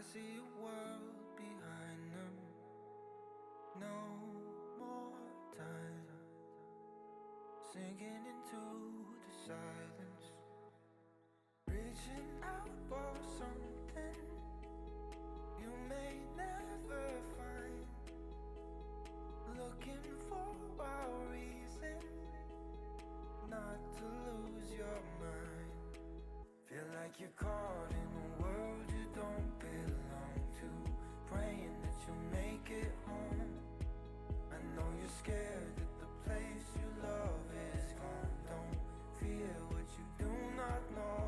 see a world behind them. No more time. Sinking into the silence. Reaching out for something you may never find. Looking for a reason not to lose your mind. Feel like you're caught in a world you don't belong to. Praying that you'll make it home. I know you're scared that the place you love is gone. Don't fear what you do not know.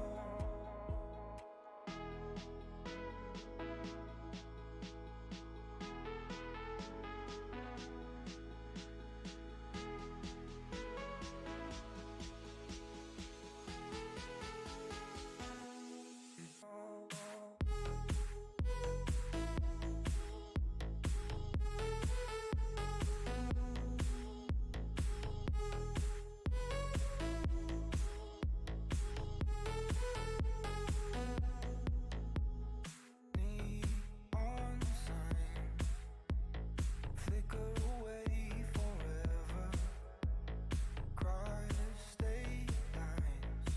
Neon sign, flicker away forever. Cross state lines,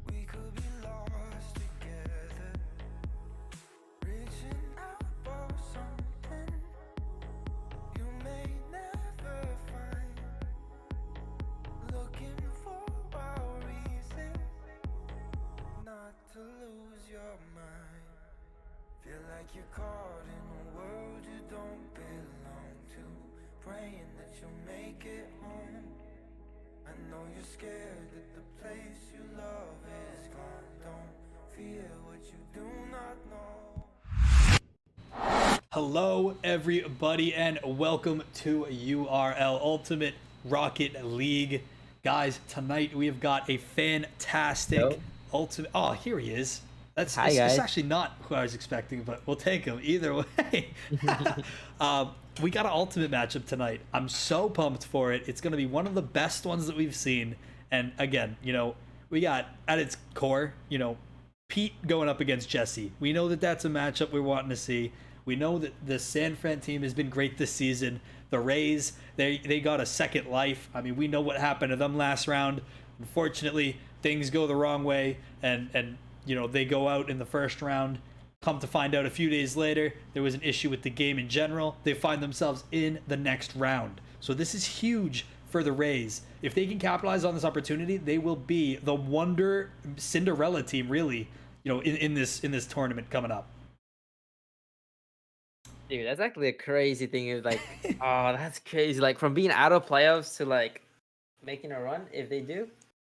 we could be lost together. Reaching out for something you may never find. Looking for a reason not to lose your mind. Feel like you're caught in a world you don't belong to. Praying that you'll make it home. I know you're scared that the place you love is gone. Don't fear what you do not know. Hello, everybody, and welcome to URL Ultimate Rocket League. Guys, tonight we have got a fantastic Hello. ultimate. Oh, here he is. That's Hi, it's guys. actually not who I was expecting, but we'll take him either way. We got an ultimate matchup tonight. I'm so pumped for it. It's going to be one of the best ones that we've seen. And again, we got at its core, Pete going up against Jesse. We know that that's a matchup we're wanting to see. We know that the San Fran team has been great this season. The Rays, they got a second life. I mean, we know what happened to them last round. Unfortunately, things go the wrong way, and they go out in the first round. Come to find out a few days later, there was an issue with the game in general. They find themselves in the next round. So this is huge for the Rays. If they can capitalize on this opportunity, they will be the wonder Cinderella team, really, in this tournament coming up. Dude, that's actually a crazy thing. It's like, oh, that's crazy. Like from being out of playoffs to like making a run. If they do,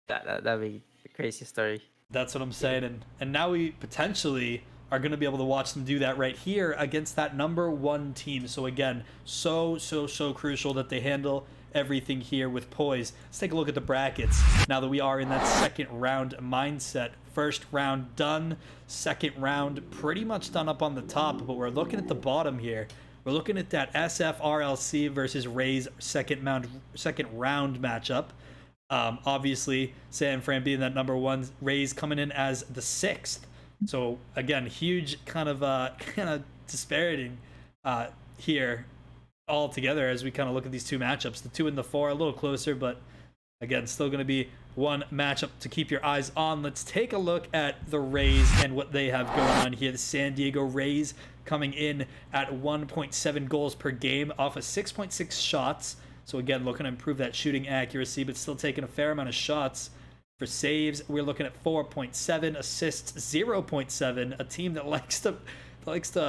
that'd be a crazy story. That's what I'm saying. And now we potentially are going to be able to watch them do that right here against that number one team. So again, so crucial that they handle everything here with poise. Let's take a look at the brackets now that we are in that second round mindset. First round done, second round pretty much done up on the top, but we're looking at the bottom here. We're looking at that SF RLC versus Rays second round matchup. Obviously, San Fran being that number one, Rays coming in as the sixth. So again, huge kind of disparity here all together as we kind of look at these two matchups. The 2 and the 4 a little closer, but again, still going to be one matchup to keep your eyes on. Let's take a look at the Rays and what they have going on here. The San Diego Rays coming in at 1.7 goals per game off of 6.6 shots. So again, looking to improve that shooting accuracy, but still taking a fair amount of shots. For saves, we're looking at 4.7, assists 0.7, a team that likes to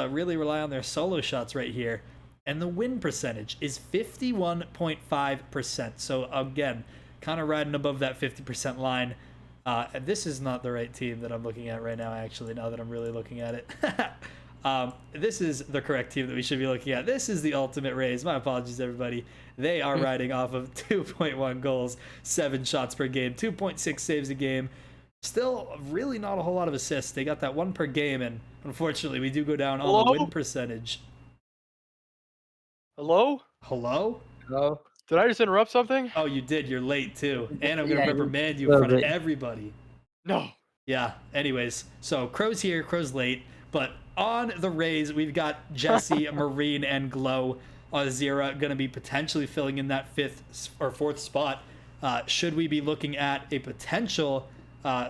really rely on their solo shots right here. And the win percentage is 51.5%. So again, kind of riding above that 50% line. And this is not the right team that I'm looking at right now, actually, now that I'm really looking at it. This is the correct team that we should be looking at. This is the Ultimate Rays. My apologies, everybody. They are riding off of 2.1 goals, 7 shots per game, 2.6 saves a game. Still really not a whole lot of assists. They got that 1 per game, and unfortunately, we do go down on the win percentage. Hello? Hello? Oh, Did I just interrupt something? Oh, you did. You're late, too. And I'm going to Yeah, reprimand you in little front of bit. everybody. No. Yeah, anyways. So, Crow's here. Crow's late. But on the Rays, we've got Jesse, Marine, and Glow. Zera going to be potentially filling in that 5th or 4th spot. Should we be looking at a potential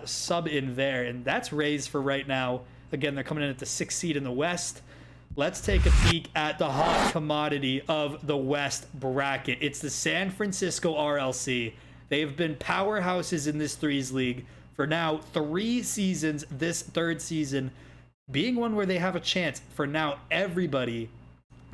sub in there? And that's Rays for right now. Again, they're coming in at the 6th seed in the West. Let's take a peek at the hot commodity of the West bracket. It's the San Francisco RLC. They've been powerhouses in this threes league for now 3 seasons, this 3rd season being one where they have a chance for now everybody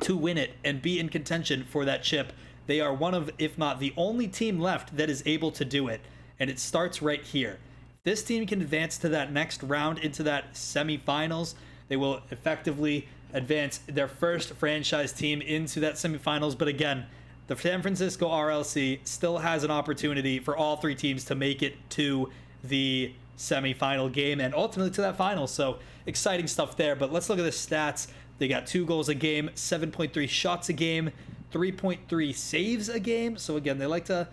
to win it and be in contention for that chip. They are one of, if not the only team left that is able to do it. And it starts right here. If this team can advance to that next round into that semifinals, they will effectively advance their first franchise team into that semifinals. But again, the San Francisco RLC still has an opportunity for all 3 teams to make it to the semifinal game and ultimately to that final. So exciting stuff there. But let's look at the stats. They got 2 goals a game, 7.3 shots a game, 3.3 saves a game. So again, they like to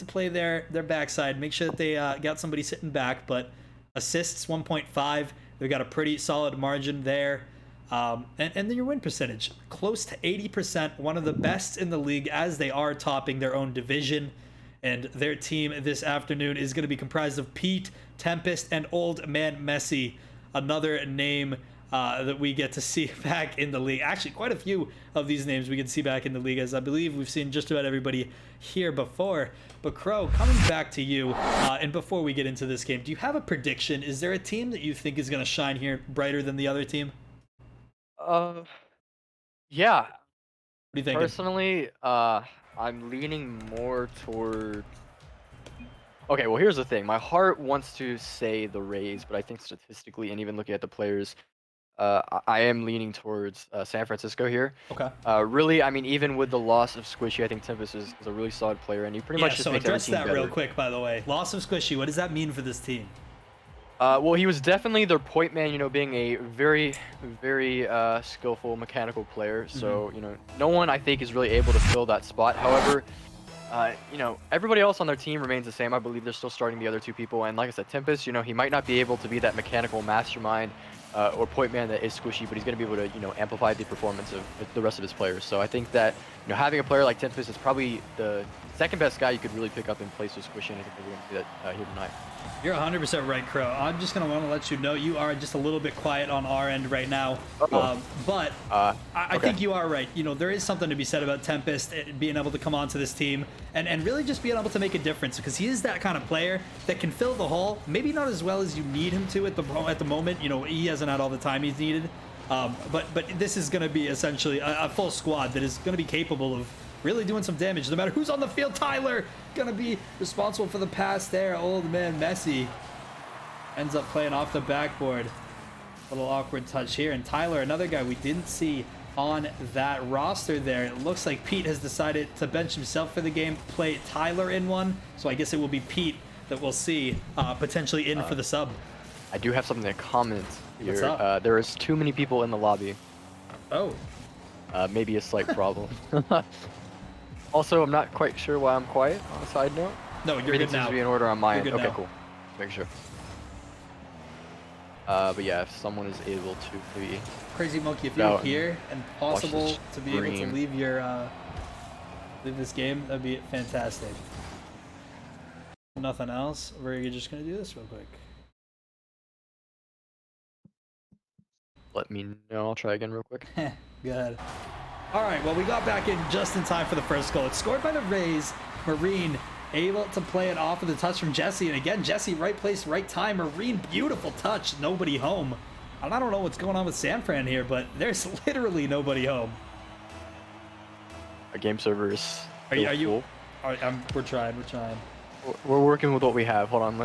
play their backside, make sure that they got somebody sitting back. But assists 1.5. They've got a pretty solid margin there. And then your win percentage, close to 80%, one of the best in the league as they are topping their own division. And their team this afternoon is going to be comprised of Pete, Tempest, and Old Man Messi, another name that we get to see back in the league. Actually, quite a few of these names we can see back in the league, as I believe we've seen just about everybody here before. But Crow, coming back to you, and before we get into this game, do you have a prediction? Is there a team that you think is going to shine here brighter than the other team? Yeah. What do you think? Personally, I'm leaning more toward. Okay, well, here's the thing. My heart wants to say the Rays, but I think statistically, and even looking at the players, I am leaning towards San Francisco here. Okay. Really, I mean, even with the loss of Squishy, I think Tempest is a really solid player, and he pretty much just so makes address every team that real better. quick, by the way. Loss of Squishy, what does that mean for this team? Well, he was definitely their point man, being a very, very skillful mechanical player. So, no one I think is really able to fill that spot. However, everybody else on their team remains the same. I believe they're still starting the other 2 people. And like I said, Tempest, he might not be able to be that mechanical mastermind or point man that is Squishy, but he's going to be able to, amplify the performance of the rest of his players. So I think that, having a player like Tempest is probably the 2nd best guy you could really pick up in place with Squishy, and I think we're going to see that here tonight. You're 100% right, Crow. I'm just going to want to let you know you are just a little bit quiet on our end right now. But I think you are right. There is something to be said about Tempest being able to come onto this team and really just being able to make a difference, because he is that kind of player that can fill the hole. Maybe not as well as you need him to at the moment. He hasn't had all the time he's needed. But this is going to be essentially a full squad that is going to be capable of really doing some damage no matter who's on the field. Tyler gonna be responsible for the pass there. Old Man Messi ends up playing off the backboard. A little awkward touch here. And Tyler, another guy we didn't see on that roster there. It looks like Pete has decided to bench himself for the game, play Tyler in one. So I guess it will be Pete that we'll see potentially in for the sub. I do have something to comment here. What's up? There is too many people in the lobby. Oh. Maybe a slight problem. Also, I'm not quite sure why I'm quiet, on a side note. No, you're Everything good seems now. to be in order on my end. You're good Okay, now. cool. Make sure. But yeah, if someone is able to maybe... Crazy Monkey, if No, you're here and possible this to be able to stream. leave your leave this game, that'd be fantastic. Nothing else. We're just gonna do this real quick. Let me know. I'll try again real quick. Good. All right, well, we got back in just in time for the first goal. It's scored by the Rays. Marine able to play it off of the touch from Jesse. And again, Jesse, right place, right time. Marine, beautiful touch. Nobody home. And I don't know what's going on with San Fran here, but there's literally nobody home. Our game server is Are you? full. All right, we're trying. We're working with what we have. Hold on,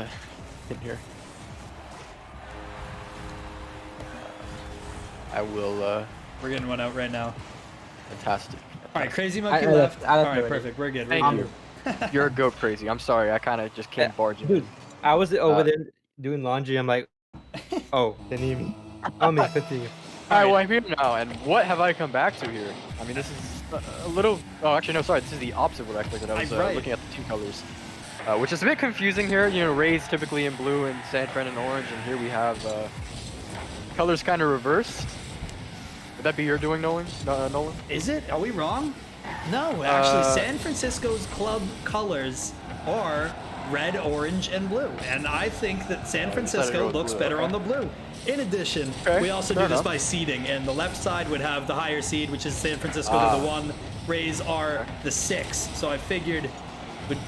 in here. I will. We're getting one out right now. Fantastic. All right, Crazy Monkey I left. left All right, already. perfect. We're good. Thank We're you. good. You're a goat crazy. I'm sorry. I kind of just came barging. Dude, I was over there doing laundry. I'm like, oh, they need me. I'll make continue. All right, well, I'm here now, and what have I come back to here? I mean, this is a little... Oh, actually, no, sorry. This is the opposite of what I expected. I was Right. looking at the 2 colors, which is a bit confusing here. Rays typically in blue and San Fran in orange, and here we have colors kind of reversed. Would that be your doing, Nolan? Nolan? Is it? Are we wrong? No, actually, Uh, San Francisco's club colors are red, orange, and blue. And I think that San decided to go Francisco with looks blue, better okay. on the blue. In addition, Okay, we also fair do this enough. by seeding, and the left side would have the higher seed, which is San Francisco to the 1. Rays are the 6. So I figured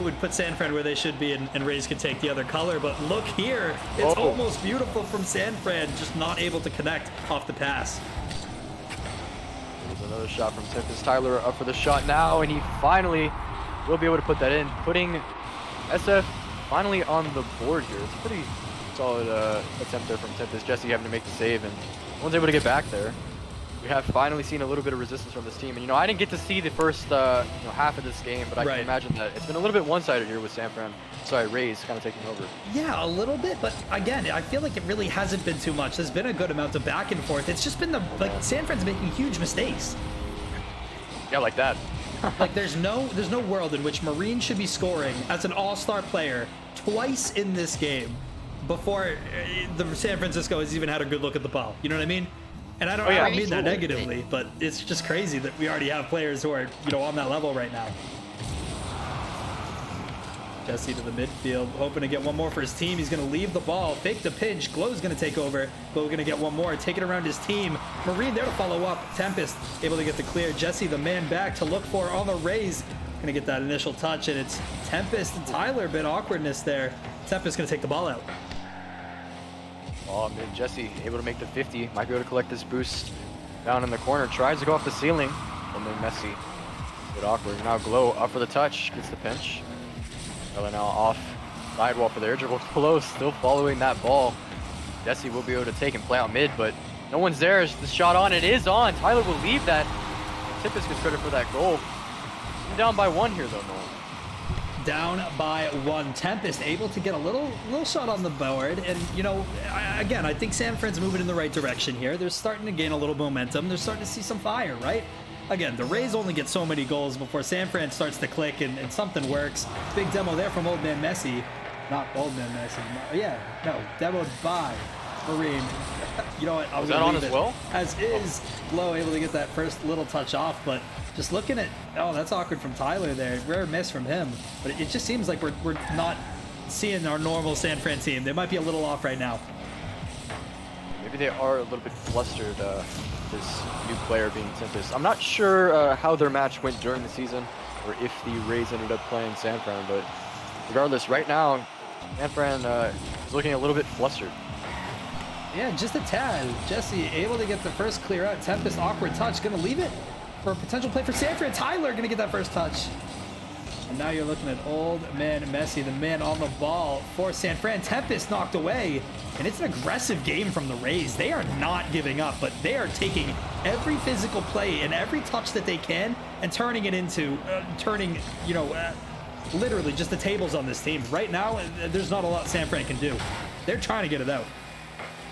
would put San Fran where they should be, and Rays could take the other color. But look here, it's Oh. almost beautiful from San Fran, just not able to connect off the pass. There's another shot from Tempest. Tyler up for the shot now, and he finally will be able to put that in, putting SF finally on the board here. It's a pretty solid attempt there from Tempest. Jesse having to make the save, and no one's able to get back there. We have finally seen a little bit of resistance from this team. And, I didn't get to see the first half of this game, but I Right. can imagine that it's been a little bit one-sided here with Rays kind of taking over. Yeah, a little bit, but again, I feel like it really hasn't been too much. There's been a good amount of back and forth. It's just been San Fran's making huge mistakes. Yeah, like that. Like there's no world in which Marine should be scoring as an all-star player twice in this game before the San Francisco has even had a good look at the ball. You know what I mean? And I don't, Oh, yeah, I don't mean that absolutely. negatively, but it's just crazy that we already have players who are, on that level right now. Jesse to the midfield, hoping to get one more for his team. He's going to leave the ball, fake the pinch. Glow's going to take over. Glow going to get one more, take it around his team. Marine there to follow up. Tempest able to get the clear. Jesse, the man back to look for on the Rays. Going to get that initial touch, and it's Tempest and Tyler. A bit awkwardness there. Tempest going to take the ball out. Oh, man, Jesse able to make the 50. Might be able to collect this boost down in the corner. Tries to go off the ceiling, and then Messi. A bit awkward. Now Glow up for the touch. Gets the pinch. Tyler now off sidewall for the air dribble. Glow still following that ball. Jesse will be able to take and play out mid, but no one's there. The shot on. It is on. Tyler will leave that. Tempest gets credit for that goal. We're down by 1 here, though, Nolan. Down by 1. Tempest able to get a little shot on the board, and again, I think San Fran's moving in the right direction here. They're starting to gain a little momentum. They're starting to see some fire, right? Again, the Rays only get so many goals before San Fran starts to click and something works. Big demo there from Old Man Messi. Not Old Man Messi. Yeah, no, demoed by Marine. You know what? Was that on as well? As is. Glow able to get that first little touch off, but just looking at, that's awkward from Tyler there. Rare miss from him. But it just seems like we're not seeing our normal San Fran team. They might be a little off right now. Maybe they are a little bit flustered, this new player being Tempest. I'm not sure how their match went during the season, or if the Rays ended up playing San Fran, but regardless, right now, San Fran is looking a little bit flustered. Yeah, just a tad. Jesse able to get the first clear out. Tempest awkward touch. Going to leave it for a potential play for San Fran. Tyler going to get that first touch. And now you're looking at Old Man Messi, the man on the ball for San Fran. Tempest knocked away. And it's an aggressive game from the Rays. They are not giving up, but they are taking every physical play and every touch that they can and turning it into, literally just the tables on this team. Right now, there's not a lot San Fran can do. They're trying to get it out.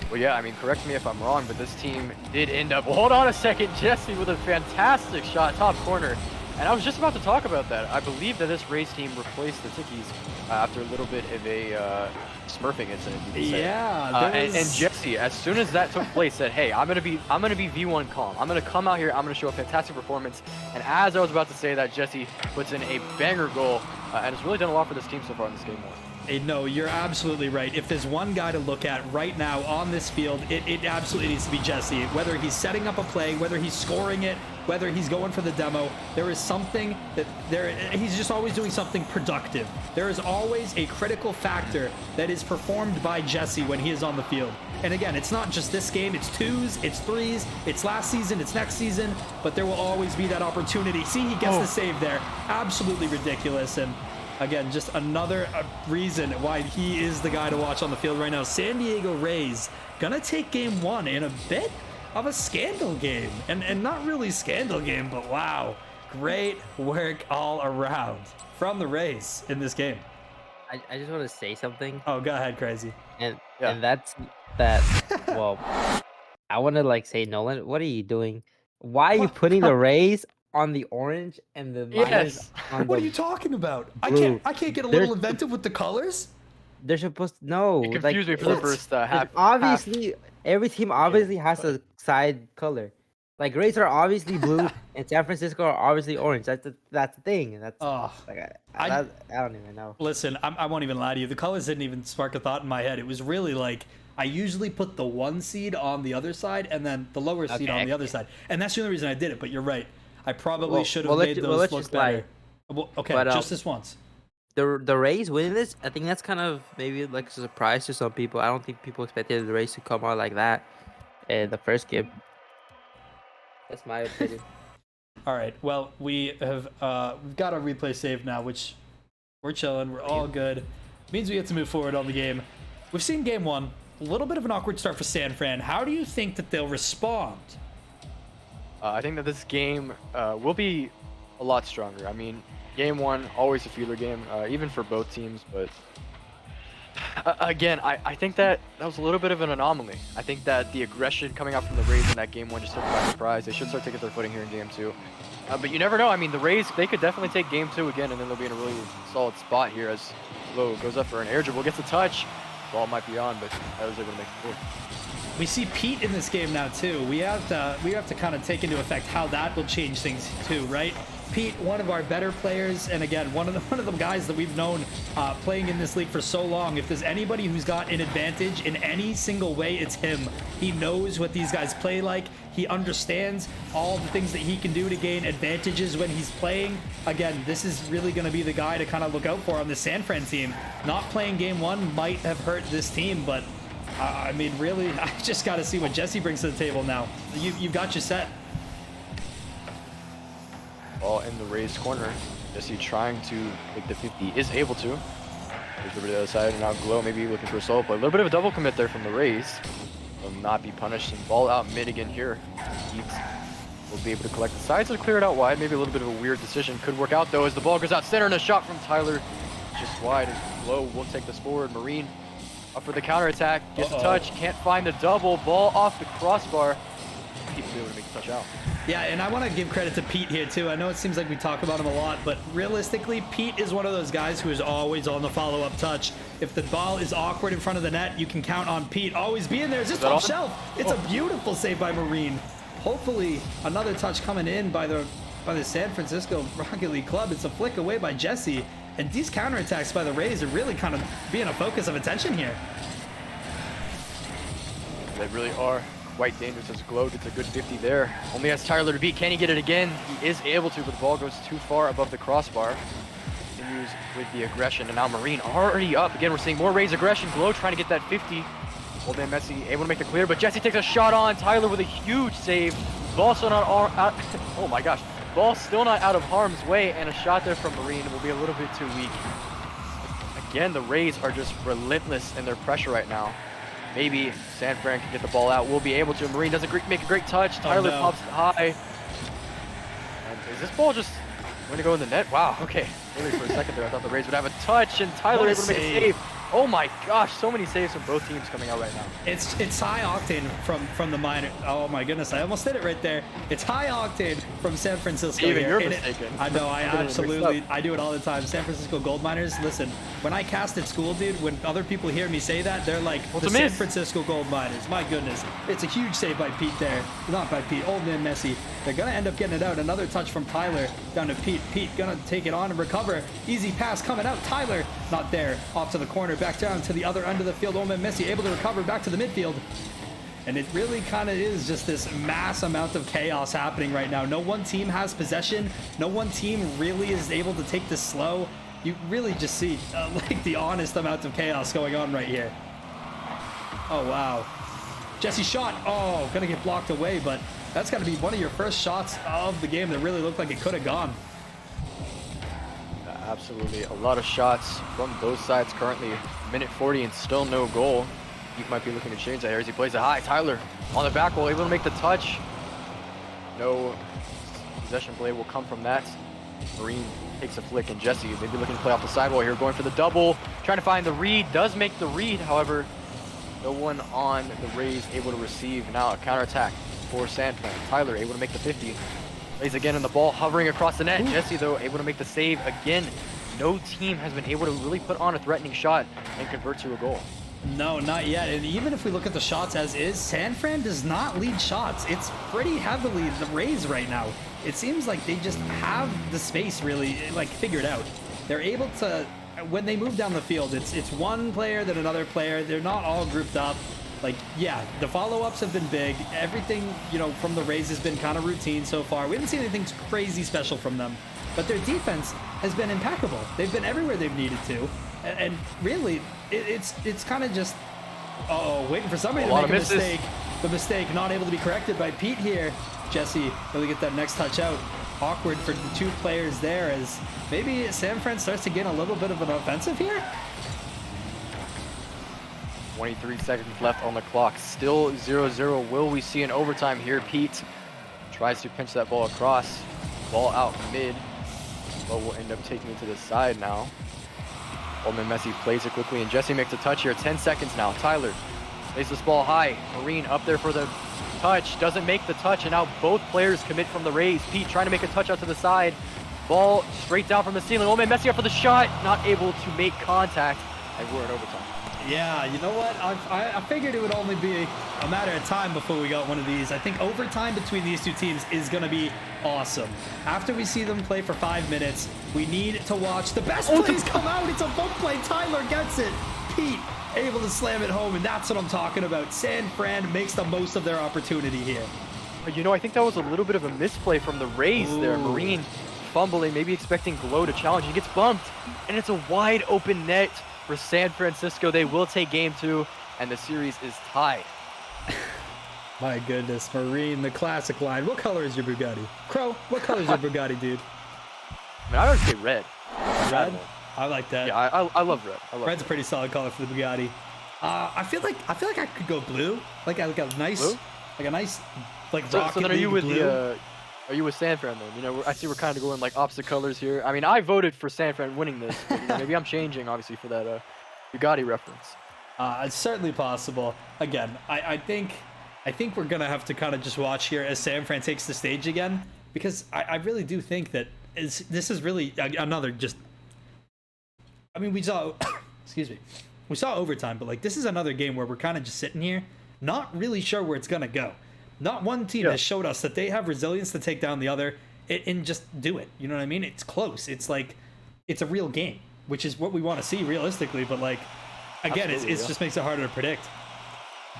Well, yeah, I mean, correct me if I'm wrong, but this team did end up... Hold on a second, Jesse with a fantastic shot, top corner. And I was just about to talk about that. I believe that this Rays team replaced the Tickies after a little bit of a smurfing incident, you could say. Yeah, and Jesse, as soon as that took place, said, "Hey, I'm gonna be V1 calm. I'm gonna come out here. I'm gonna show a fantastic performance." And as I was about to say that, Jesse puts in a banger goal, and has really done a lot for this team so far in this game. Hey, no, you're absolutely right. If there's one guy to look at right now on this field, it absolutely needs to be Jesse. Whether he's setting up a play, whether he's scoring it, whether he's going for the demo, there is something he's just always doing something productive. There is always a critical factor that is performed by Jesse when he is on the field. And again, it's not just this game, it's 2s, it's 3s, it's last season, it's next season, but there will always be that opportunity. See, he gets the save there. Absolutely ridiculous. And again, just another reason why he is the guy to watch on the field right now. San Diego Rays gonna take game 1 in a bit of a scandal game. And not really scandal game, but wow. Great work all around from the Rays in this game. I just want to say something, Oh, go ahead, Crazy. and Yeah. and that's that. Well, I want to say, Nolan, what are you doing? Why are you putting the Rays on the orange and the miners Yes. on What are the? you talking about? Blue. I can't get a There's- little inventive with the colors? They're supposed to know. It confused me for the what? first Because half. obviously, every team obviously has a side color. Like Rays are obviously blue, and San Francisco are obviously orange. That's the thing. That's Oh, like I- I don't even know. listen, I won't even lie to you. The colors didn't even spark a thought in my head. It was really like I usually put the 1 seed on the other side and then the lower seed on Okay. the other side, and that's the only reason I did it. But you're right. I probably should have we'll let made you- those we'll let you look slide. better. Well, okay, But, just this once. The Rays winning this, I think that's kind of maybe like a surprise to some people. I don't think people expected the Rays to come out like that in the first game. That's my opinion. All right. Well, we have we've got our replay saved now, which we're chilling. We're all good. Means we get to move forward on the game. We've seen game 1. A little bit of an awkward start for San Fran. How do you think that they'll respond? I think that this game will be a lot stronger. I mean, game 1, always a feeler game, even for both teams. But again, I think that was a little bit of an anomaly. I think that the aggression coming out from the Rays in that game 1 just took them by surprise. They should start taking their footing here in game 2. But you never know. I mean, the Rays, they could definitely take game 2 again, and then they'll be in a really solid spot here as Lowe goes up for an air dribble, gets a touch. Ball might be on, but I was able to make it through. We see Pete in this game now too. We have to kind of take into effect how that will change things too, right? Pete, one of our better players, and again, one of the guys that we've known playing in this league for so long. If there's anybody who's got an advantage in any single way, it's him. He knows what these guys play like. He understands all the things that he can do to gain advantages when he's playing. Again, this is really going to be the guy to kind of look out for on the San Fran team. Not playing game 1 might have hurt this team, but I mean, really, I just got to see what Jesse brings to the table now. You've got your set. Ball in the Rays corner. Jesse trying to make the 50, is able to. There's over the other side, and now Glow maybe looking for a solo play. A little bit of a double commit there from the Rays. Will not be punished, and ball out mid again here. Heat will be able to collect the sides and clear it out wide. Maybe a little bit of a weird decision. Could work out though as the ball goes out center, and a shot from Tyler just wide. And Glow will take this forward. Marine up for the counterattack. Gets a touch, can't find the double. Ball off the crossbar. People be able to make the touch out. Yeah, and I want to give credit to Pete here too. I know it seems like we talk about him a lot, but realistically, Pete is one of those guys who is always on the follow-up touch. If the ball is awkward in front of the net, you can count on Pete always being there. It's just off shelf. It's a beautiful save by Marine. Hopefully, another touch coming in by the San Francisco Rocket League club. It's a flick away by Jesse, and these counterattacks by the Rays are really kind of being a focus of attention here. They really are. Quite dangerous as Glow gets a good 50 there. Only has Tyler to beat. Can he get it again? He is able to, but the ball goes too far above the crossbar. Continues with the aggression, and now Marine already up. Again, we're seeing more Rays aggression. Glow trying to get that 50. Old Man Messi able to make the clear, but Jesse takes a shot on. Tyler with a huge save. Ball still not out. Oh my gosh. Ball still not out of harm's way, and a shot there from Marine will be a little bit too weak. Again, the Rays are just relentless in their pressure right now. Maybe San Fran can get the ball out. We'll be able to. Marine does make a great touch. Tyler pops it high. And is this ball just going to go in the net? Wow, okay. Really for a second there, I thought the Rays would have a touch, and Tyler able to make a save. Oh my gosh, so many saves from both teams coming out right now. It's high octane from the minor. Oh my goodness, I almost did it right there. It's high octane from San Francisco. Even here. you're mistaken. I know, I absolutely, I do it all the time. San Francisco Gold Miners. Listen, when I cast at school, dude, when other people hear me say that, they're like, the San Francisco Gold Miners. My goodness, it's a huge save by Pete there. Not by Pete, Old Man Messi. They're gonna end up getting it out. Another touch from Tyler down to Pete. Pete gonna take it on and recover. Easy pass coming out. Tyler not there. Off to the corner, back down to the other end of the field. Old Man Messi able to recover back to the midfield. And it really kind of is just this mass amount of chaos happening right now. No one team has possession. No one team really is able to take this slow. You really just see like the honest amount of chaos going on right here. Oh, wow. Jesse shot. Oh, gonna get blocked away, but that's got to be one of your first shots of the game that really looked like it could have gone. Absolutely. A lot of shots from both sides currently. Minute 40 and still no goal. He might be looking to change that here as he plays it high. Tyler on the back wall, able to make the touch. No possession play will come from that. Marine takes a flick, and Jesse maybe looking to play off the sidewall here, going for the double. Trying to find the read. Does make the read, however, no one on the Rays able to receive. Now a counterattack for San Fran. Tyler able to make the 50. Plays again in the ball, hovering across the net. Jesse, though, able to make the save again. No team has been able to really put on a threatening shot and convert to a goal. No, not yet. And even if we look at the shots as is, San Fran does not lead shots. It's pretty heavily the Rays right now. It seems like they just have the space really like figured out. They're able to, when they move down the field, it's one player then another player. They're not all grouped up. Like, yeah, the follow-ups have been big. Everything, you know, from the Rays has been kind of routine so far. We haven't seen anything crazy special from them. But their defense has been impeccable. They've been everywhere they've needed to. And really, it's kind of just, waiting for somebody to make a mistake. The mistake not able to be corrected by Pete here. Jesse really get that next touch out. Awkward for the two players there as maybe San Fran starts to gain a little bit of an offensive here. 23 seconds left on the clock. Still 0-0. Will we see an overtime here? Pete tries to pinch that ball across. Ball out mid. But will end up taking it to the side now. Oldman Messi plays it quickly, and Jesse makes a touch here. 10 seconds now. Tyler lays this ball high. Marine up there for the touch. Doesn't make the touch, and now both players commit from the Rays. Pete trying to make a touch out to the side. Ball straight down from the ceiling. Oldman Messi up for the shot. Not able to make contact, and we're in overtime. Yeah, you know what? I figured it would only be a matter of time before we got one of these. I think overtime between these two teams is going to be awesome. After we see them play for 5 minutes, we need to watch the best plays come out. It's a bump play. Tyler gets it. Pete able to slam it home, and that's what I'm talking about. San Fran makes the most of their opportunity here. You know, I think that was a little bit of a misplay from the Rays there. Marine fumbling, maybe expecting Glow to challenge. He gets bumped, and it's a wide open net for San Francisco. They will take game 2, and the series is tied. My goodness, Marine, the classic line. What color is your Bugatti? Crow, what color is your Bugatti, dude? I mean, I would say red. Red? I like that. Yeah, I love red. Red's a pretty solid color for the Bugatti. I feel like I could go blue, like a nice, blue? like a nice, like So Rocket then are you League with blue. are you with San Fran then? You know, I see we're kind of going like opposite colors here. I mean, I voted for San Fran winning this, but, you know, maybe I'm changing obviously for that Bugatti reference. It's certainly possible. Again, I think we're gonna have to kind of just watch here as San Fran takes the stage again, because I really do think that this is really another just. I mean, we saw, excuse me, we saw overtime, but like this is another game where we're kind of just sitting here, not really sure where it's gonna go. Not one team has showed us that they have resilience to take down the other and just do it. You know what I mean? It's close. It's like it's a real game, which is what we want to see realistically. But like, again, it just makes it harder to predict.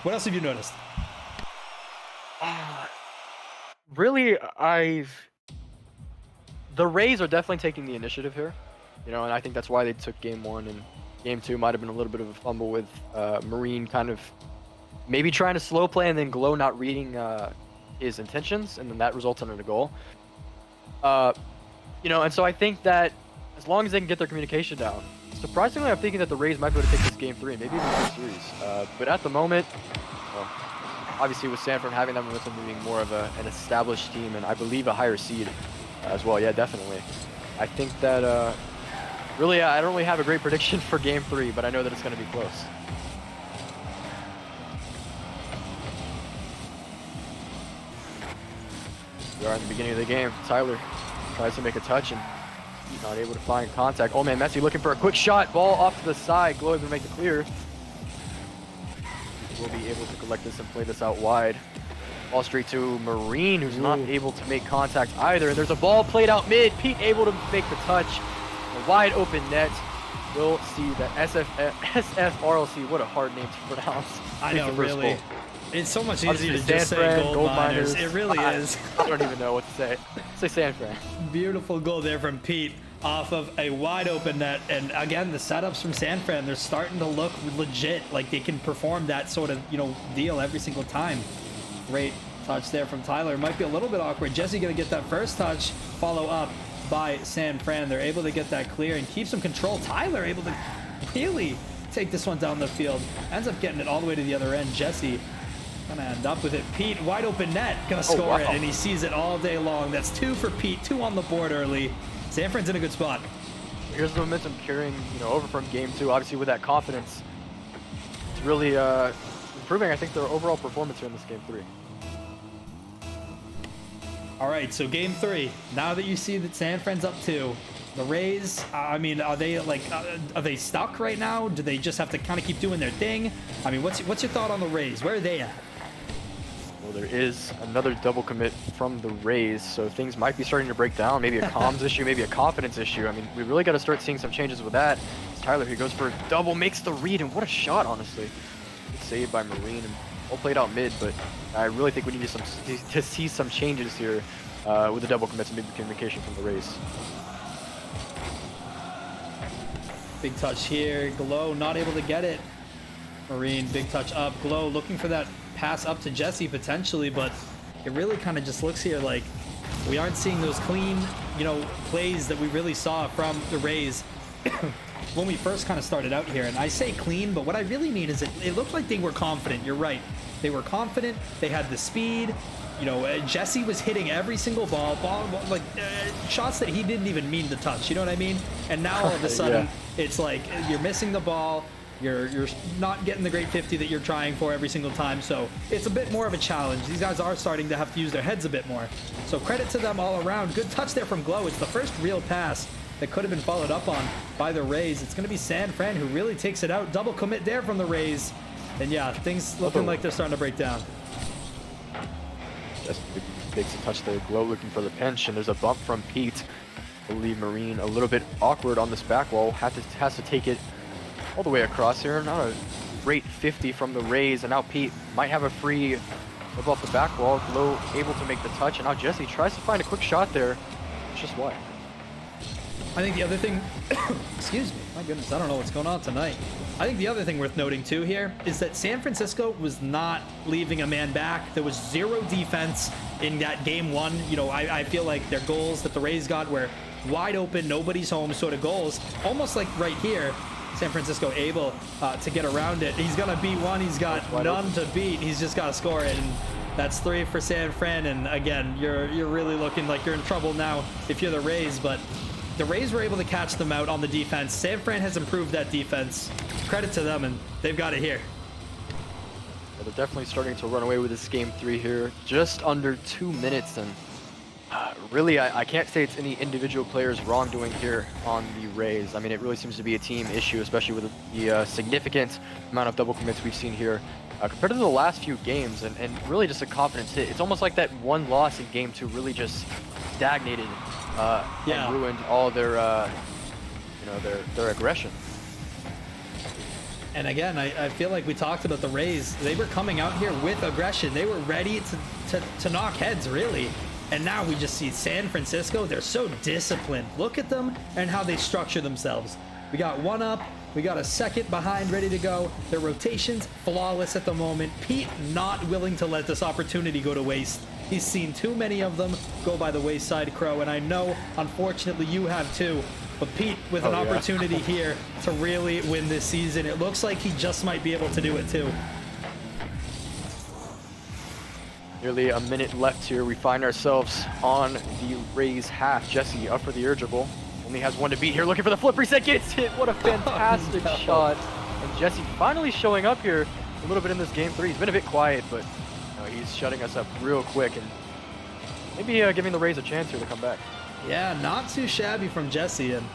What else have you noticed? Really, the Rays are definitely taking the initiative here, you know, and I think that's why they took game 1, and game 2 might have been a little bit of a fumble with Marine kind of maybe trying to slow play and then Glow not reading his intentions, and then that resulted in a goal. You know, and so I think that as long as they can get their communication down, surprisingly, I'm thinking that the Rays might be able to take this game 3, maybe even the series. But at the moment, well, obviously with San Fran having that momentum, being more of an established team, and I believe a higher seed as well. Yeah, definitely. I think that really, I don't really have a great prediction for game 3, but I know that it's going to be close. We are in the beginning of the game. Tyler tries to make a touch and he's not able to find contact. Oh man, Messi looking for a quick shot. Ball off to the side. Glow able to make the clear. We'll be able to collect this and play this out wide. Ball straight to Marine, who's not able to make contact either. And there's a ball played out mid. Pete able to make the touch. A wide open net. We'll see that SF RLC. What a hard name to pronounce. I know, really. Goal. It's so much Obviously, easier to just say gold miners. It really is. I don't even know what to say. Say San Fran. Beautiful goal there from Pete off of a wide open net. And again, the setups from San Fran, they're starting to look legit. Like they can perform that sort of, you know, deal every single time. Great touch there from Tyler. Might be a little bit awkward. Jesse gonna get that first touch, follow up by San Fran. They're able to get that clear and keep some control. Tyler able to really take this one down the field. Ends up getting it all the way to the other end. Jesse gonna end up with it. Pete, wide open net, gonna score it, and he sees it all day long. That's 2 for Pete, 2 on the board early. San Fran's in a good spot. Here's the momentum carrying, you know, over from game 2. Obviously, with that confidence, it's really improving, I think, their overall performance here in this game 3. All right, so game 3. Now that you see that San Fran's up 2, the Rays, I mean, are they like, are they stuck right now? Do they just have to kind of keep doing their thing? I mean, what's your thought on the Rays? Where are they at? Well, there is another double commit from the Rays, so things might be starting to break down. Maybe a comms issue, maybe a confidence issue. I mean, we really got to start seeing some changes with that. Tyler, he goes for a double, makes the read, and what a shot, honestly. Good save by Marine, and all played out mid, but I really think we need to see some changes here with the double commits and maybe communication from the Rays. Big touch here. Glow not able to get it. Marine, big touch up. Glow looking for that pass up to Jesse potentially, but it really kind of just looks here like we aren't seeing those clean, you know, plays that we really saw from the Rays when we first kind of started out here. And I say clean, but what I really mean is it looked like they were confident. You're right. They were confident. They had the speed. You know, Jesse was hitting every single ball like shots that he didn't even mean to touch. You know what I mean? And now all of a sudden, it's like you're missing the ball. You're not getting the great 50 that you're trying for every single time. So it's a bit more of a challenge. These guys are starting to have to use their heads a bit more. So credit to them all around. Good touch there from Glow. It's the first real pass that could have been followed up on by the Rays. It's going to be San Fran who really takes it out. Double commit there from the Rays. And yeah, things looking like they're starting to break down. Just takes a touch there. Glow looking for the pinch, and there's a bump from Pete. I believe Marine a little bit awkward on this back wall. Has to take it all the way across here. Not a great 50 from the Rays, and now Pete might have a free up off the back wall. Glow able to make the touch, and now Jesse tries to find a quick shot there. It's just wide. I think the other thing, excuse me, my goodness, I don't know what's going on tonight. I think the other thing worth noting too here is that San Francisco was not leaving a man back. There was zero defense in that game 1. You know, I feel like their goals that the Rays got were wide open, nobody's home sort of goals. Almost like right here, San Francisco able to get around it. He's gonna beat one, he's got none to beat. He's just gotta score it, and that's 3 for San Fran. And again, you're really looking like you're in trouble now if you're the Rays, but the Rays were able to catch them out on the defense. San Fran has improved that defense. Credit to them, and they've got it here. Well, they're definitely starting to run away with this game 3 here. Just under 2 minutes, and really, I can't say it's any individual players wrongdoing here on the Rays. I mean, it really seems to be a team issue, especially with the significant amount of double commits we've seen here compared to the last few games, and really just a confidence hit. It's almost like that one loss in game 2 really just stagnated and ruined all their, their aggression. And again, I feel like we talked about the Rays. They were coming out here with aggression. They were ready to knock heads, really. And now we just see San Francisco. They're so disciplined. Look at them and how they structure themselves. We got one up. We got a second behind ready to go. Their rotations, flawless at the moment. Pete not willing to let this opportunity go to waste. He's seen too many of them go by the wayside, Crow. And I know, unfortunately, you have too. But Pete, with an opportunity here to really win this season, it looks like he just might be able to do it too. Nearly a minute left here. We find ourselves on the Rays half. Jesse up for the urgible. Only has one to beat here. Looking for the flip reset. Gets hit. What a fantastic shot. And Jesse finally showing up here a little bit in this game 3. He's been a bit quiet, but he's shutting us up real quick and maybe giving the Rays a chance here to come back. Yeah, not too shabby from Jesse. And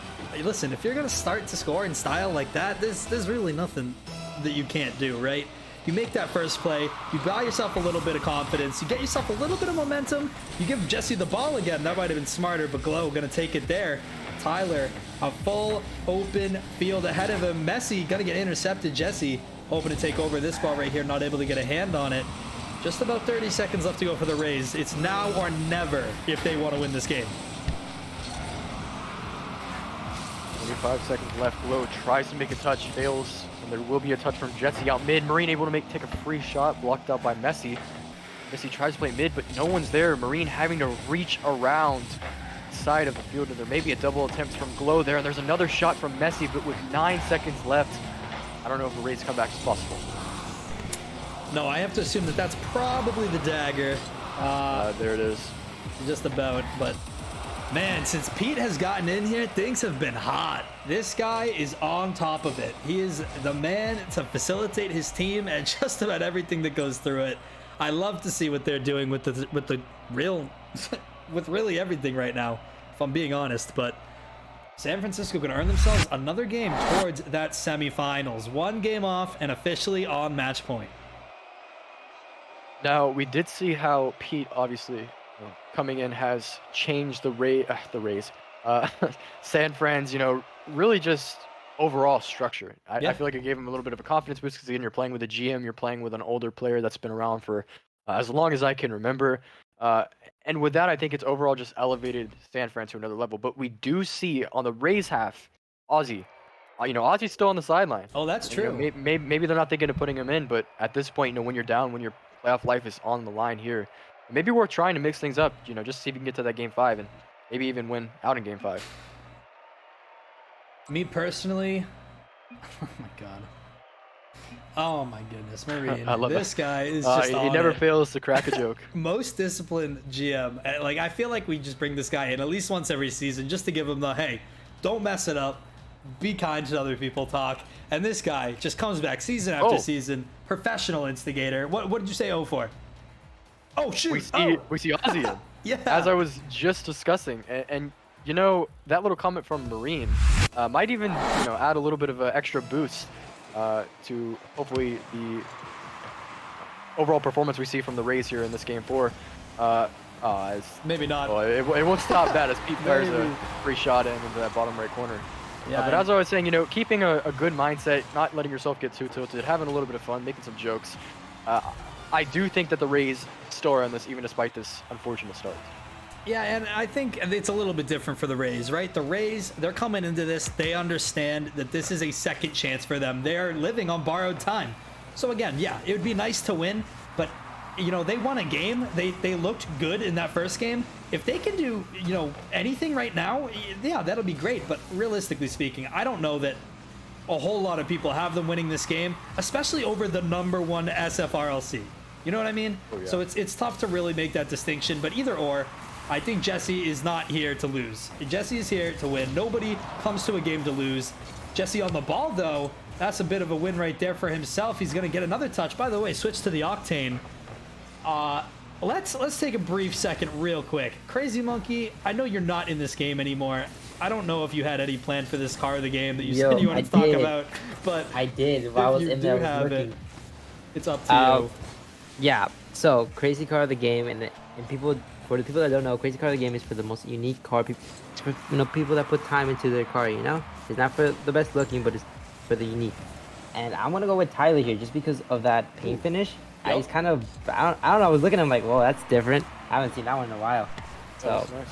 listen, if you're going to start to score in style like that, there's really nothing that you can't do, right? You make that first play, you buy yourself a little bit of confidence, you get yourself a little bit of momentum, you give Jesse the ball again. That might have been smarter, but Glow going to take it there. Tyler, a full open field ahead of him. Messi going to get intercepted. Jesse hoping to take over this ball right here, not able to get a hand on it. Just about 30 seconds left to go for the Rays. It's now or never if they want to win this game. 25 seconds left. Glow tries to make a touch, fails, and there will be a touch from Jesse out mid. Marine able to take a free shot, blocked out by Messi. Messi tries to play mid, but no one's there. Marine having to reach around the side of the field, and there may be a double attempt from Glow there, and there's another shot from Messi, but with 9 seconds left, I don't know if the Rays comeback is possible. No, I have to assume that that's probably the dagger. There it is. Just about, but man, since Pete has gotten in here, things have been hot. This guy is on top of it. He is the man to facilitate his team and just about everything that goes through it. I love to see what they're doing with the real with really everything right now, if I'm being honest. But San Francisco can earn themselves another game towards that semifinals. One game off and officially on match point. Now, we did see how Pete, obviously, coming in has changed the Rays. San Fran's, really just overall structure. I feel like it gave him a little bit of a confidence boost because, again, you're playing with a GM, you're playing with an older player that's been around for as long as I can remember. And with that, I think it's overall just elevated San Fran to another level. But we do see on the Rays half, Ozzy. Ozzy's still on the sideline. Oh, that's true. Maybe they're not thinking of putting him in, but at this point, when you're down, when your playoff life is on the line here, maybe we're trying to mix things up, just see if we can get to that game 5 and maybe even win out in game 5. Me personally, oh my god. Oh my goodness, Marine. I love this that. guy is just He on never it. fails to crack a joke. Most disciplined GM. Like, I feel like we just bring this guy in at least once every season just to give him the, hey, don't mess it up. Be kind to other people talk. And this guy just comes back season after season. Professional instigator. What did you say 0 for? Oh, shoot. We see Ozzy in. Yeah. As I was just discussing. And that little comment from Marine might even, add a little bit of an extra boost to hopefully the overall performance we see from the Rays here in this game 4. Maybe not. Well, it won't stop that as Pete fires a free shot into that bottom right corner. Yeah, but as I was saying, keeping a good mindset, not letting yourself get too tilted, having a little bit of fun, making some jokes. I do think that the Rays still are on this, even despite this unfortunate start. Yeah, and I think it's a little bit different for the Rays, right? The Rays, they're coming into this. They understand that this is a second chance for them. They're living on borrowed time. So again, yeah, it would be nice to win, but they won a game. They looked good in that first game. If they can do, anything right now, yeah, that'll be great. But realistically speaking, I don't know that a whole lot of people have them winning this game, especially over the #1 SFRLC. You know what I mean? Oh, yeah. So it's tough to really make that distinction, but either or, I think Jesse is not here to lose. Jesse is here to win. Nobody comes to a game to lose. Jesse on the ball, though, that's a bit of a win right there for himself. He's going to get another touch. By the way, switch to the Octane. Let's take a brief second real quick. Crazy Monkey, I know you're not in this game anymore. I don't know if you had any plan for this car of the game that you said you wanted to talk about, but I did. While I was in there, I was looking. It's up to you. Yeah. So crazy car of the game, and people, for the people that don't know, crazy car of the game is for the most unique car. People, people that put time into their car. It's not for the best looking, but it's for the unique. And I'm gonna go with Tyler here, just because of that paint finish. Yep. He's kind of, I don't know. I was looking at him like, well, that's different. I haven't seen that one in a while. So That's nice.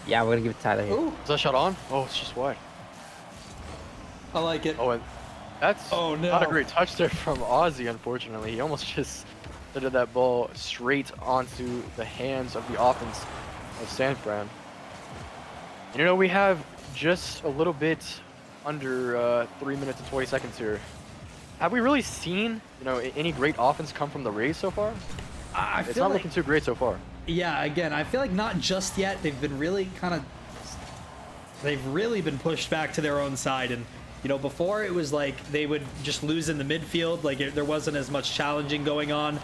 yeah, we're gonna give it to Tyler here. Ooh, Is that shot on? Oh, it's just wide. I like it. Oh, and that's Oh, no. not a great touch there from Ozzy, unfortunately. He almost just did that ball straight onto the hands of the offense of San Fran. And, we have just a little bit under 3 minutes and 20 seconds here. Have we really seen, any great offense come from the Rays so far? I It's feel not like, looking too great so far. yeah, again, I feel like not just yet. They've been really they've really been pushed back to their own side. And, before it was like they would just lose in the midfield. Like there wasn't as much challenging going on.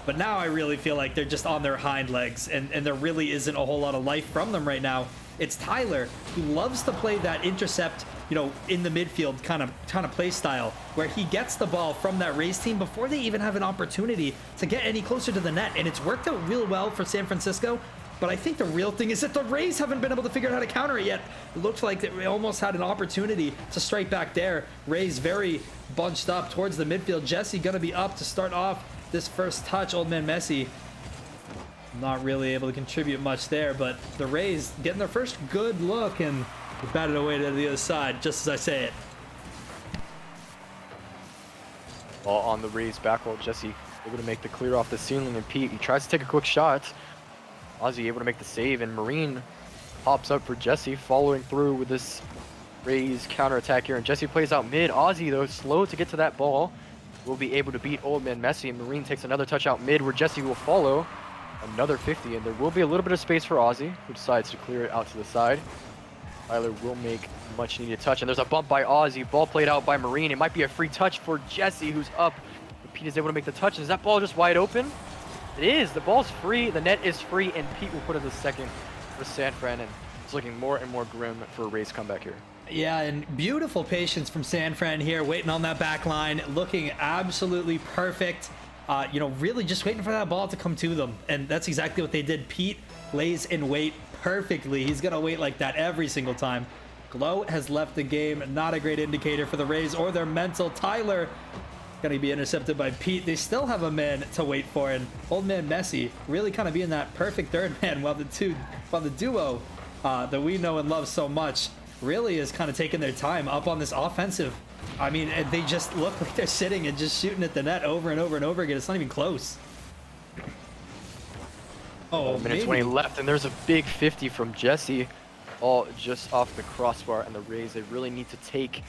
But now I really feel like they're just on their hind legs, and there really isn't a whole lot of life from them right now. It's Tyler, who loves to play that intercept, in the midfield kind of play style, where he gets the ball from that Rays team before they even have an opportunity to get any closer to the net. And it's worked out real well for San Francisco. But I think the real thing is that the Rays haven't been able to figure out how to counter it yet. It looked like they almost had an opportunity to strike back there. Rays very bunched up towards the midfield. Jesse gonna be up to start off this first touch. Old man Messi not really able to contribute much there, but the Rays getting their first good look, and they batted away to the other side, just as I say it. Ball on the Rays back row. Jesse able to make the clear off the ceiling, and Pete, he tries to take a quick shot. Ozzy able to make the save, and Marine pops up for Jesse, following through with this Rays counterattack here, and Jesse plays out mid. Ozzy, though, slow to get to that ball, will be able to beat Old Man Messi, and Marine takes another touch out mid, where Jesse will follow another 50, and there will be a little bit of space for Ozzy, who decides to clear it out to the side. Tyler will make much needed touch, and there's a bump by Ozzy. Ball played out by Marine. It might be a free touch for Jesse, who's up. But Pete is able to make the touch. Is that ball just wide open? It is. The ball's free. The net is free, and Pete will put in the second for San Fran, and it's looking more and more grim for a Rays comeback here. Yeah, and beautiful patience from San Fran here, waiting on that back line, looking absolutely perfect. You know, really just waiting for that ball to come to them, and that's exactly what they did. Pete lays in wait perfectly. He's gonna wait like that every single time. Glow has left the game. Not a great indicator for the Rays or their mental. Tyler gonna be intercepted by Pete. They still have a man to wait for, and old man Messi really kind of being that perfect third man, while the duo that we know and love so much really is kind of taking their time up on this offensive. I mean, they just look like they're sitting and just shooting at the net over and over and over again. It's not even close. Oh, minute 20 left, and there's a big 50 from Jesse, all just off the crossbar. And the Rays, they really need to take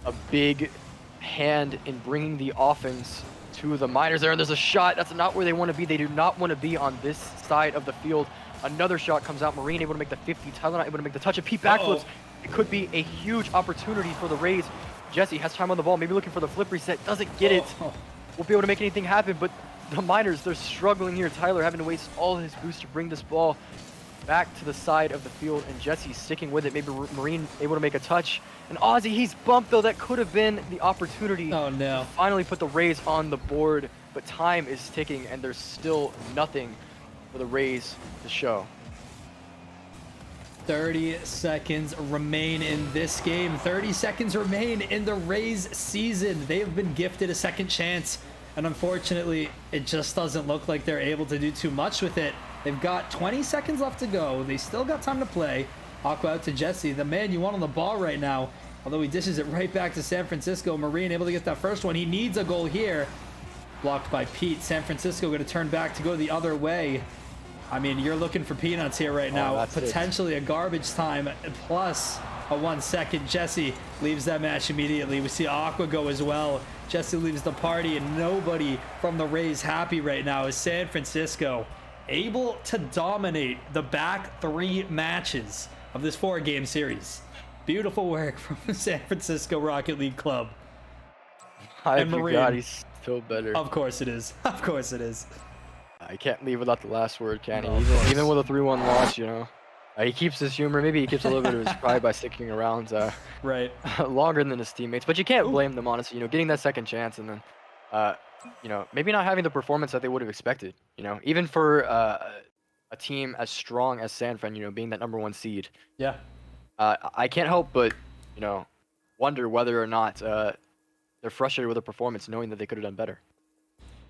a big hand in bringing the offense to the minors there. And there's a shot. That's not where they want to be. They do not want to be on this side of the field. Another shot comes out. Marine able to make the 50. Tyler not able to make the touch. And Pete backflips. It could be a huge opportunity for the Rays. Jesse has time on the ball, maybe looking for the flip reset. Doesn't get it. Won't be able to make anything happen, but the minors, they're struggling here. Tyler having to waste all his boost to bring this ball back to the side of the field, and Jesse sticking with it. Maybe Marine able to make a touch. And Ozzy, he's bumped, though. That could have been the opportunity to finally put the Rays on the board, but time is ticking, and there's still nothing for the Rays to show. 30 seconds remain in this game. 30 seconds remain in the Rays season. They have been gifted a second chance, and unfortunately, it just doesn't look like they're able to do too much with it. They've got 20 seconds left to go. They still got time to play. Aqua out to Jesse, the man you want on the ball right now. Although he dishes it right back to San Francisco. Marine able to get that first one. He needs a goal here. Blocked by Pete. San Francisco going to turn back to go the other way. I mean, you're looking for peanuts here right now. Potentially a garbage time plus a 1 second. Jesse leaves that match immediately. We see Aqua go as well. Jesse leaves the party, and nobody from the Rays happy right now as San Francisco able to dominate the back 3 matches of this 4-game series. Beautiful work from the San Francisco Rocket League Club. And Marine. God, he's still better. Of course it is. Of course it is. I can't leave without the last word, can he? No, even with a 3-1 loss, you know. He keeps his humor. Maybe he keeps a little bit of his pride by sticking around right longer than his teammates. But you can't blame them, honestly. You know, getting that second chance and then, you know, maybe not having the performance that they would have expected. You know, even for a team as strong as San Fran, you know, being that #1 seed. Yeah. I can't help but, you know, wonder whether or not they're frustrated with their performance, knowing that they could have done better.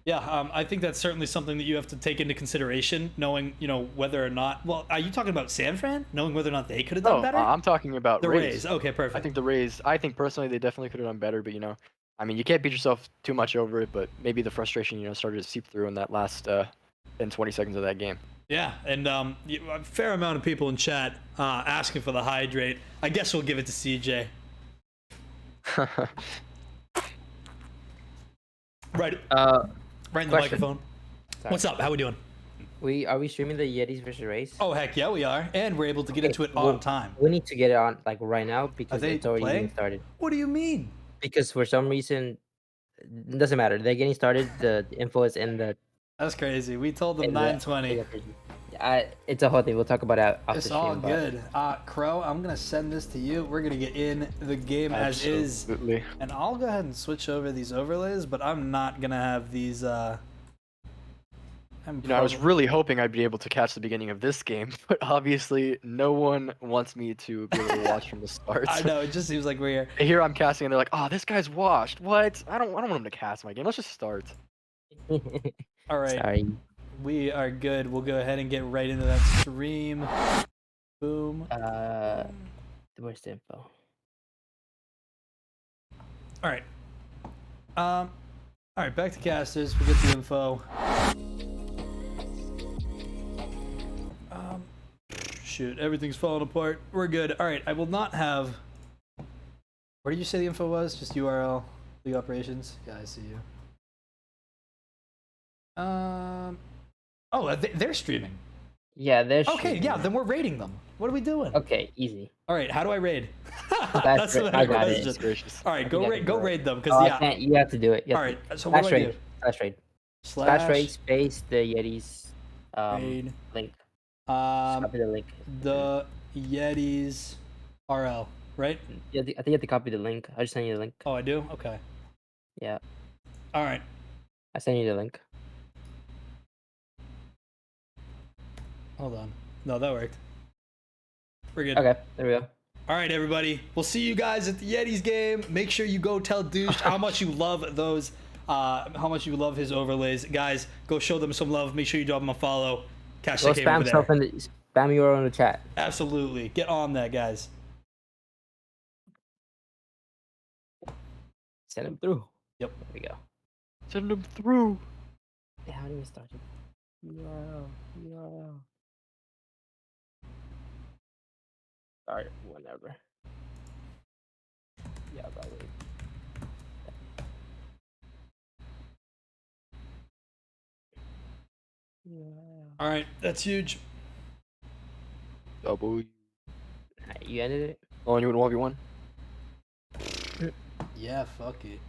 Yeah, I think that's certainly something that you have to take into consideration, knowing, you know, whether or not... Well, are you talking about San Fran? Knowing whether or not they could have done better? I'm talking about the Rays. Okay, perfect. I think the Rays... I think personally they definitely could have done better, but, you know, I mean, you can't beat yourself too much over it, but maybe the frustration, you know, started to seep through in that last 10, 20 seconds of that game. Yeah, and a fair amount of people in chat asking for the hydrate. I guess we'll give it to CJ. Right. Right in the microphone. Sorry. What's up? How we doing? Are we streaming the Yetis versus Rays? Oh heck yeah, we are, and we're able to get into it on time. We need to get it on like right now because it's already playing? getting started. What do you mean? Because for some reason, it doesn't matter. They're getting started. The info is in the. That's crazy. We told them 9:20. It's a whole thing. We'll talk about it off It's the stream. all good. Crow, I'm gonna send this to you. We're gonna get in the game as is, and I'll go ahead and switch over these overlays. But I'm not gonna have these. You know, I was really hoping I'd be able to catch the beginning of this game, but obviously no one wants me to be able to watch from the start. I know, it just seems like we're here. Here I'm casting, and they're like, "Oh, this guy's washed." What? I don't want him to cast my game. Let's just start. All right. Sorry. We are good. We'll go ahead and get right into that stream. Boom. Where's the info? All right. All right. Back to casters. We'll get the info. Shoot, everything's falling apart. We're good. All right. I will not have. Where did you say the info was? Just URL, League Operations. Yeah, I see you. Oh, they're streaming. Yeah, they're okay. streaming. Yeah, then we're rating them. What are we doing? Okay, easy. All right, how do I raid? That's the I got it. All right, go raid them because I can't. You have to do it. All right, so what do I do? Slash raid. Slash raid space the Yetis raid link. Just copy the link. The Yetis RL, right? Yeah, I think you have to copy the link. I just sent you the link. Oh, I do. Okay. Yeah, All right. I sent you the link. Hold on. No, that worked. We're good. Okay, there we go. All right, everybody. We'll see you guys at the Yetis game. Make sure you go tell Douche how much you love those, how much you love his overlays. Guys, go show them some love. Make sure you drop them a follow. Cash Go the game over spam stuff there. in the spam URL in the chat. Absolutely. Get on that, guys. Send them through. Yep. There we go. Send them through. Yeah, how do we start it? URL. Start whenever. Yeah, probably. URL. All right. That's huge. Double. Alright, you ended it. Oh, and you would 1v1? Yeah, fuck it.